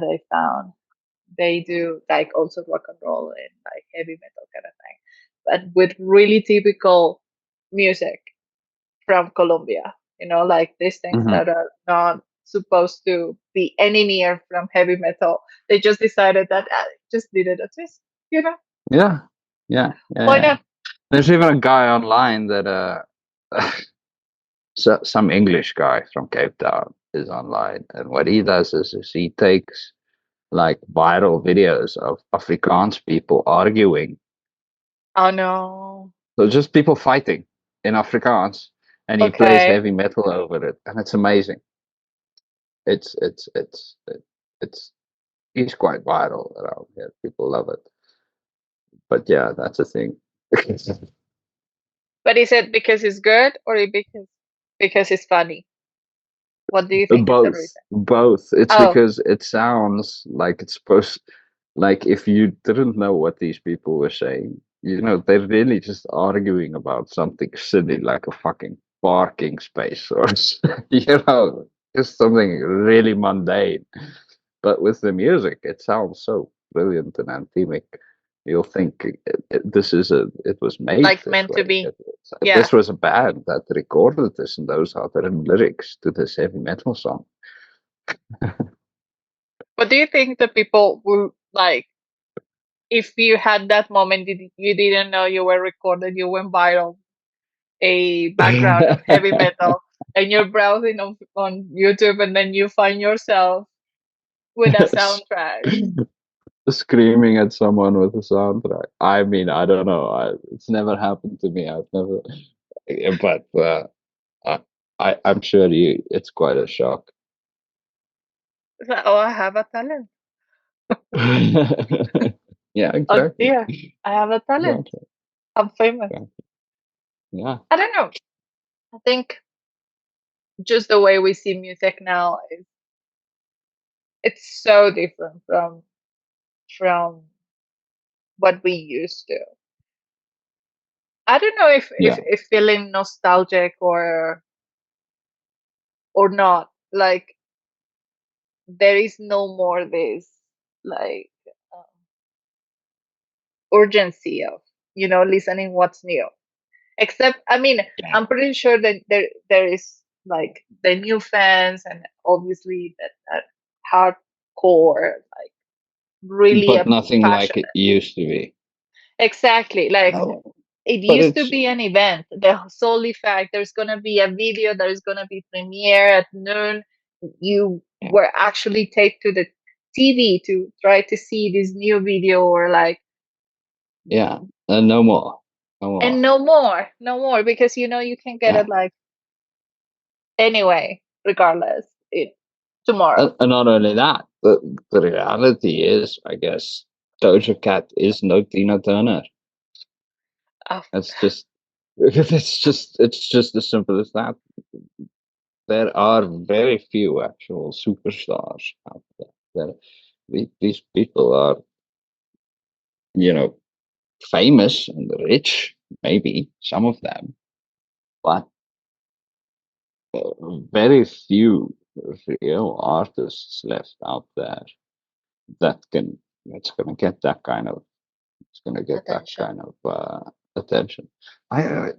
I found. They do like also rock and roll and like heavy metal kind of thing, but with really typical music from Colombia. Like these things Hmm. that are not supposed to be any near from heavy metal. They just decided that just needed a twist. You know, Yeah. Yeah. Yeah. why Yeah. not? There's even a guy online that so, some English guy from Cape Town is online, and what he does is he takes like viral videos of Afrikaans people arguing. Oh no. So just people fighting in Afrikaans, and he plays Okay, heavy metal over it, and it's amazing. It's it's it's it, it's he's quite viral around here. People love it. But yeah, that's a thing. but is it because it's good, or because it's funny? What do you think is the Both, reason? both. It's Oh, because it sounds like it's supposed, like if you didn't know what these people were saying, they're really just arguing about something silly like a fucking parking space or, just something really mundane. But with the music, it sounds so brilliant and anthemic. You'll think it was made like this meant to way. be. This Yeah. was a band that recorded this, and those are the lyrics to this heavy metal song. But do you think the people would like, if you had that moment, you didn't know you were recorded, you went viral, a background of heavy metal, and you're browsing on YouTube, and then you find yourself with a soundtrack? Screaming at someone with a soundtrack. I mean, I don't know. It's never happened to me. I've never, but I, I'm sure it's quite a shock. It's like, oh, I have a talent. Yeah, Oh exactly. dear, I have a talent. Exactly. I'm famous. Exactly. Yeah. I don't know. I think just the way we see music now is it's so different from what we used to. I don't know Yeah. if feeling nostalgic or not. Like there is no more this like um, urgency of listening what's new. Except, I mean, Yeah. I'm pretty sure that there is like the new fans, and obviously that hardcore, like really But a nothing like it passionate. used to be. Exactly. Like No. it But used to it's be an event. The solely fact there's gonna be a video, there's gonna be premiere at noon. You yeah, were actually taped to the TV to try to see this new video, or like, yeah. And no more. No and more. no more, no more, because you can get Yeah. it like anyway, regardless, it tomorrow. And not only that, the reality is, I guess, Doja Cat is no Tina Turner. Oh, It's just, it's just as simple as that. There are very few actual superstars out there. These people are, you know, famous and rich, maybe some of them, but very few real artists left out there that can that's gonna get that kind of it's gonna get that attention. kind of attention.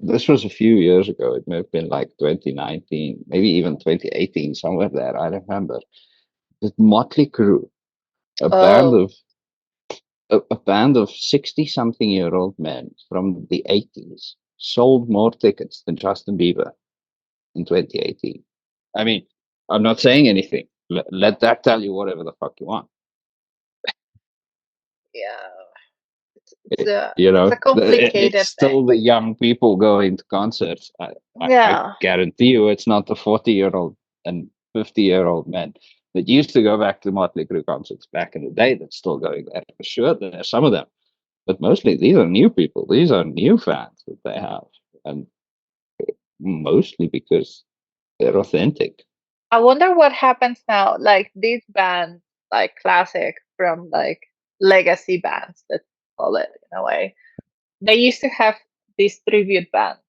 This was a few years ago. It may have been like 2019, maybe even 2018, somewhere there. I remember the Motley Crue, a band Oh, of a band of 60-something-year-old men from the 80s sold more tickets than Justin Bieber in 2018. I mean, I'm not saying anything. Let that tell you whatever the fuck you want. yeah. Eh, You It's a know, it's complicated thing. still the young people going to concerts. I Yeah. guarantee you it's not the 40-year-old and 50-year-old men that used to go back to Motley Crue concerts back in the day that's still going there. For sure, there are some of them. But mostly these are new people. These are new fans that they have. And mostly because they're authentic. I wonder what happens now. Like these bands, like classic from like legacy bands, let's call it in a way. They used to have these tribute bands,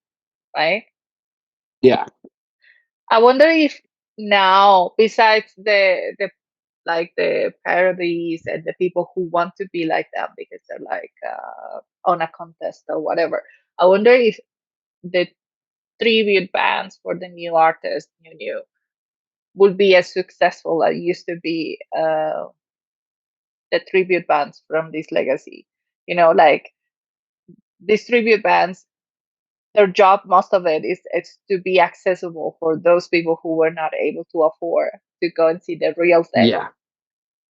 right? Yeah. I wonder if now, besides the like the parodies and the people who want to be like them because they're like on a contest or whatever, I wonder if the tribute bands for the new artists, new, would be as successful as used to be the tribute bands from this legacy. Like these tribute bands, their job, most of it is it's to be accessible for those people who were not able to afford to go and see the real thing. Yeah.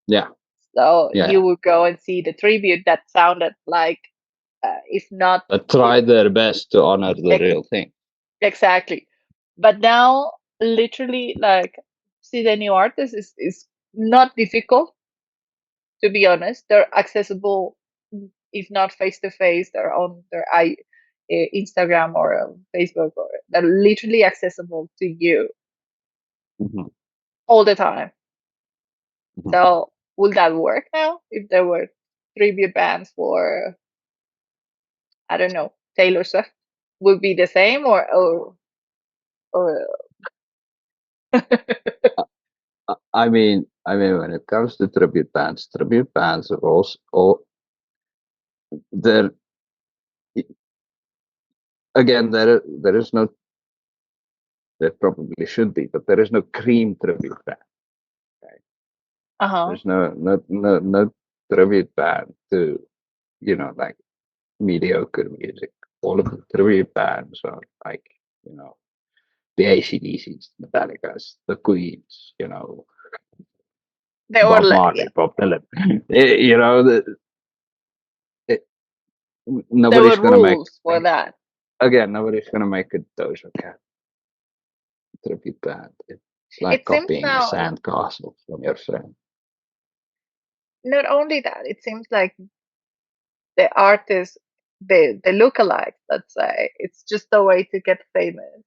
Yeah. So Yeah. you would go and see the tribute that sounded like, if not That it, tried their best to honor the ex- real thing. exactly. But now, literally, like see the new artist is not difficult, to be honest. They're accessible, if not face to face. They're on their Instagram or Facebook, or they're literally accessible to you Hmm. all the time. Hmm. So would that work now if there were tribute bands for, I don't know, Taylor Swift? Would be the same, or When it comes to tribute bands are also, there again, there is no, there probably should be, but there is no cream tribute band. Right? uh-huh. There's no tribute band to, like mediocre music. All of the tribute bands are like, you know, the AC/DCs, Metallicas, the Queens, They were Bob yeah. Marley, Bob Dylan. It, There were nobody's gonna make rules for that. again. Nobody's gonna make a Doja Cat tribute band. It's like It seems copying a now, sandcastle from your friend. not only that, it seems like the artists, the lookalikes, let's say, it's just a way to get famous,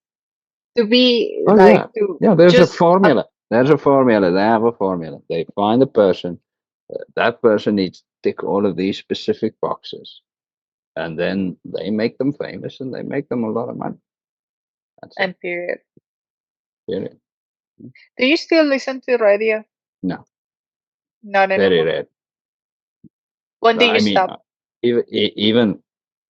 to be Oh like yeah, to yeah. There's a just formula. There's a formula. They have a formula. They find a person. That person needs to tick all of these specific boxes, and then they make them famous, and they make them a lot of money. That's it. and period. Period. Do you still listen to radio? No, Not very anymore. rare. When did I you mean, stop? even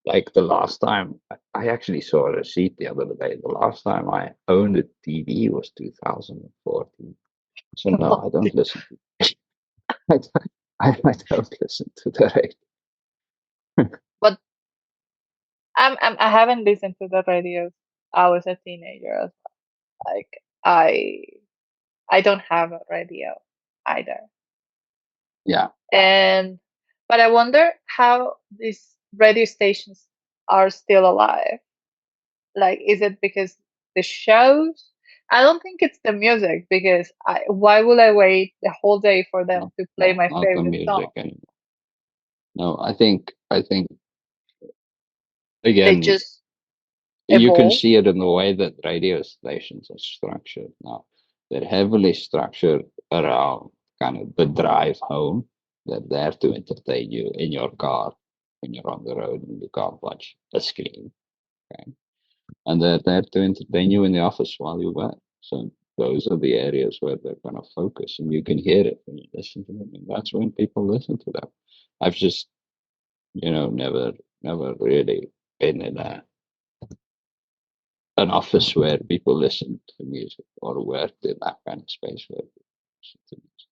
like the last time I actually saw a receipt the other day. The last time I owned a TV was 2014. So no, I don't listen to. I don't, I don't listen to the radio. But I haven't listened to the radio. I was a teenager as well. Like I don't have a radio either. Yeah. And but I wonder how these radio stations are still alive. Like, is it because the shows? I don't think it's the music, because why will I wait the whole day for them No, to play no, my not the favorite song? music anymore. No, I think They again, just you can evolve. see it in the way that radio stations are structured now. They're heavily structured around kind of the drive home. They're there to entertain you in your car when you're on the road and you can't watch a screen. Okay? And they're there to entertain you in the office while you work. So those are the areas where they're going to focus, and you can hear it when you listen to them. And that's when people listen to them. I've just, never really. been in an office where people listen to music or worked in that kind of space where people listen to music.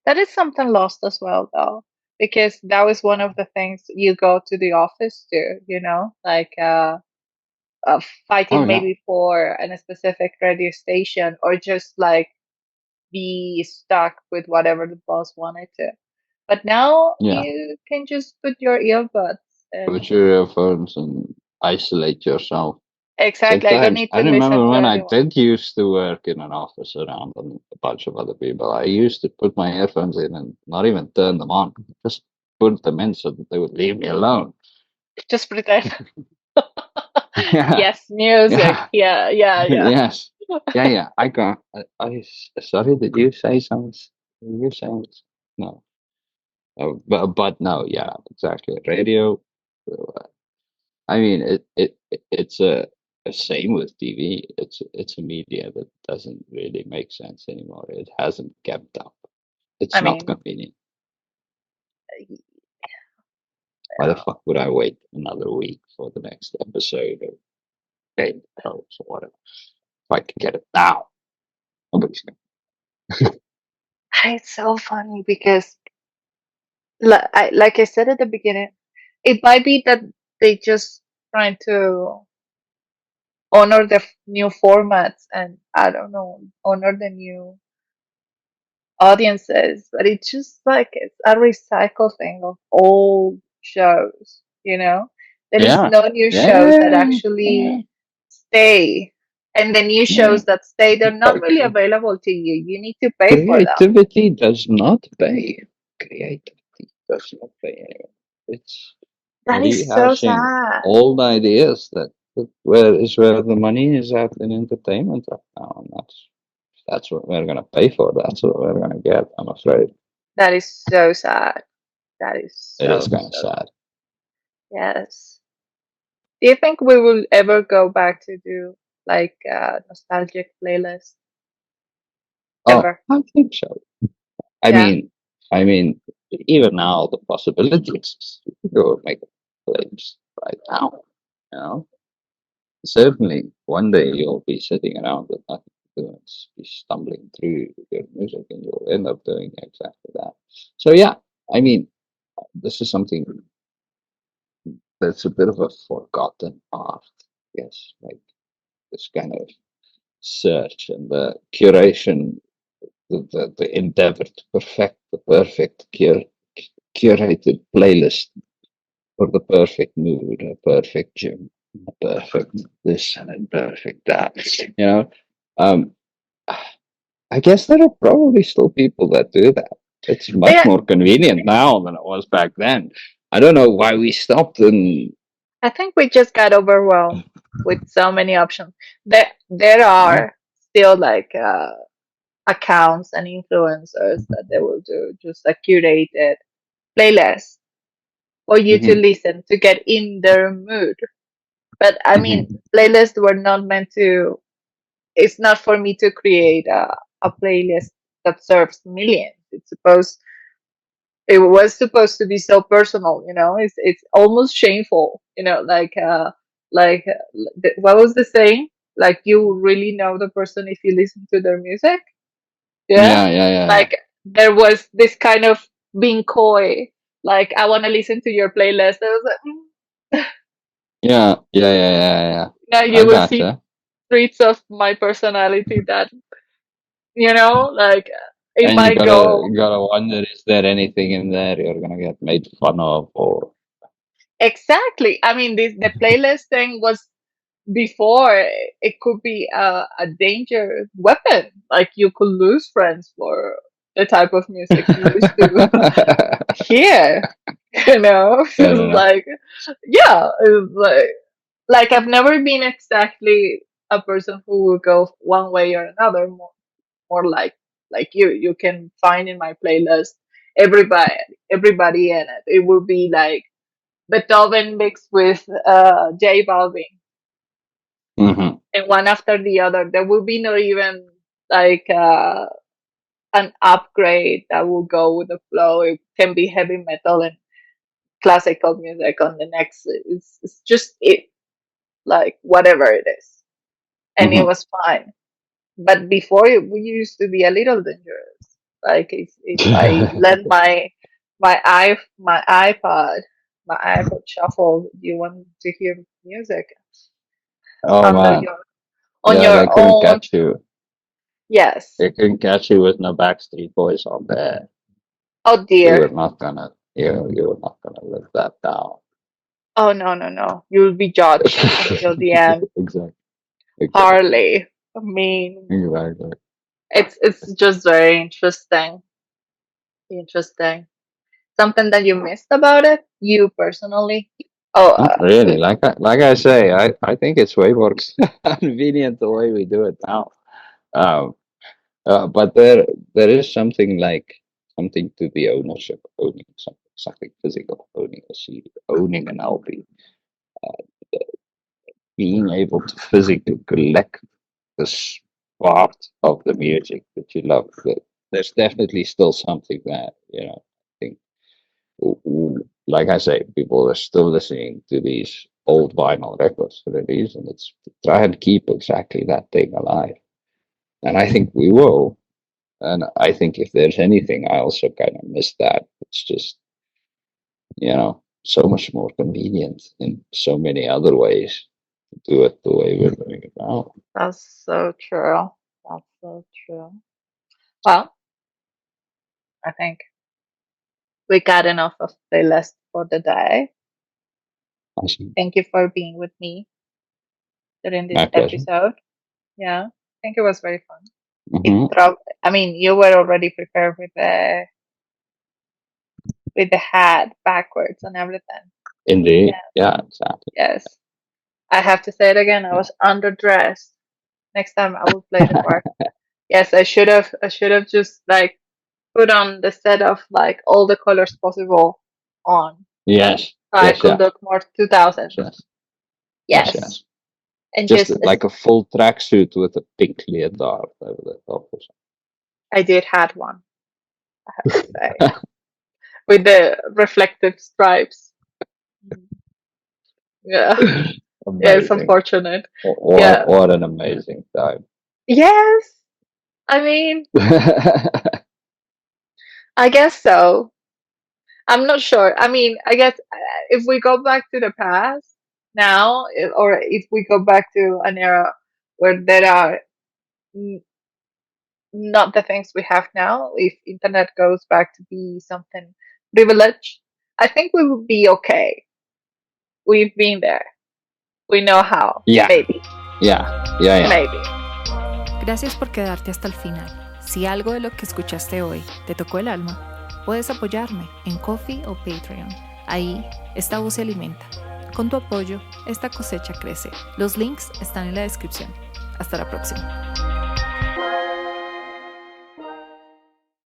That is something lost as well, though, because that was one of the things you go to the office to, like Oh fighting yeah, maybe for a specific radio station or just like be stuck with whatever the boss wanted to. But now yeah. you can just put your earbuds and Put your earphones and isolate yourself. exactly, I don't Sometimes need I to listen remember to when I anyone. did used to work in an office around a bunch of other people. I used to put my earphones in and not even turn them on, just put them in so that they would leave me alone. Just pretend. Yeah, Yes, music. yeah, Yeah, yeah, yeah. yes, yeah, yeah. I got. Sorry, did you say something? Did you say no? But no, yeah, exactly. Radio. I mean, it's a same with TV. It's a media that doesn't really make sense anymore. It hasn't kept up. I It's not mean, convenient. you Why the know, fuck would I wait another week for the next episode of Game of Thrones or whatever? If I can get it now, nobody's gonna. it's so funny because, like I said at the beginning, it might be that they just trying to honor the new formats and I don't know, honor the new audiences, but it's just like it's a recycle thing of old shows, There is Yeah, no new shows that yeah, actually yeah, stay. And the new yeah. shows that stay, they're not really Okay. available to you. You need to pay for them. Creativity does not pay. Creativity does not pay anyone. It's That is so rehashing sad. old ideas that where the money is at in entertainment right now, and that's what we're gonna pay for. That's what we're gonna get. I'm afraid That is so sad. That is it is so, kind of so, sad. yes. Do you think we will ever go back to do like nostalgic playlist Oh, ever? I think so. I Yeah. mean, I mean, even now the possibility exists. You could go make a playlist right now. You know, certainly one day you'll be sitting around with nothing to do and be stumbling through your music, and you'll end up doing exactly that. So yeah, I mean, this is something that's a bit of a forgotten art. Yes, like this kind of search and the curation, the endeavor to perfect the perfect curated playlist for the perfect mood, a perfect gym, a perfect this and a perfect that. You know, um, I guess there are probably still people that do that. It's much They, more convenient now than it was back then. I don't know why we stopped and I think we just got overwhelmed with so many options. There yeah. are still like accounts and influencers that they will do just a curated playlist for you to Hmm. listen to get in their mood. But I mean, Hmm. playlists were not meant to. It's not for me to create a playlist that serves millions. It was supposed to be so personal, it's almost shameful, what was the saying, like you really know the person if you listen to their music. Yeah, Yeah, yeah, yeah, yeah. like there was this kind of being coy, like I want to listen to your playlist. I was like, Yeah, yeah, yeah, yeah, yeah. now you I will see gotcha. traits of my personality that like it And you might go gotta wonder, is there anything in there you're gonna get made fun of or exactly. I mean, the playlist thing was before. It could be a danger weapon. Like you could lose friends for the type of music you used to hear. fair It's enough. like, yeah, it's like I've never been exactly a person who will go one way or another. More like you can find in my playlist everybody everybody in it. It will be like Beethoven mixed with J Balvin, Hmm. and one after the other. There will be not even like an upgrade that will go with the flow. It can be heavy metal, and classical music on the next. It's just it, like whatever it is, and it Hmm. was fine. But before we used to be a little dangerous. Like if I let my iPod, my iPod shuffle, you want to hear music Oh under man, your on yeah, your they couldn't own. catch you. Yes. They couldn't catch you with no Backstreet Boys on there. Oh You dear. were not gonna, you were not gonna live that down. Oh no, no, no. You'll be judged until the end. Exactly, exactly, Harley. I mean, exactly. it's just very interesting. Interesting. Something that you missed about it, you personally? Oh, Not really. Like I say, I think it's way more convenient the way we do it now. Um, but there is something like something to the ownership, owning something physical, owning a CD, owning an LP, being able to physically collect this part of the music that you love. There's definitely still something that, I think, like I say, people are still listening to these old vinyl records for a reason. It's to try and keep exactly that thing alive. And I think we will. And I think if there's anything, I also kind of miss that. It's just, so much more convenient in so many other ways to do it the way we're doing it now. that's so true. That's so true. Well, I think we got enough of playlist for the day. I see. Thank you for being with me during this My pleasure. episode. Yeah, I think it was very fun. Hmm. I mean, you were already prepared with the hat backwards and everything. Indeed. Yeah. Yeah, exactly. Yes. I have to say it again. I was underdressed. Next time I will play the part. Yes, I should have. I should have just like put on the set of like all the colors possible on, Yes. so I Yes, could yeah. look more 2000s. Yes. Yes, Yes, yes. and Just just like a full tracksuit with a pink leotard over the top or I did had one. I have to say, with the reflective stripes. Mm. Yeah, something. yeah, it's Amazing. unfortunate. What, Yeah. what an amazing time. Yes. I mean, I guess so. I'm not sure. I mean, I guess if we go back to the past now, or if we go back to an era where there are n- not the things we have now, if internet goes back to be something privileged, I think we would be okay. We've been there. We know how. Yeah, Maybe. yeah, yeah, yeah. Maybe. Gracias por quedarte hasta el final. Si algo de lo que escuchaste hoy te tocó el alma, puedes apoyarme en Ko-fi o Patreon. Ahí esta voz se alimenta. Con tu apoyo, esta cosecha crece. Los links están en la descripción. Hasta la próxima.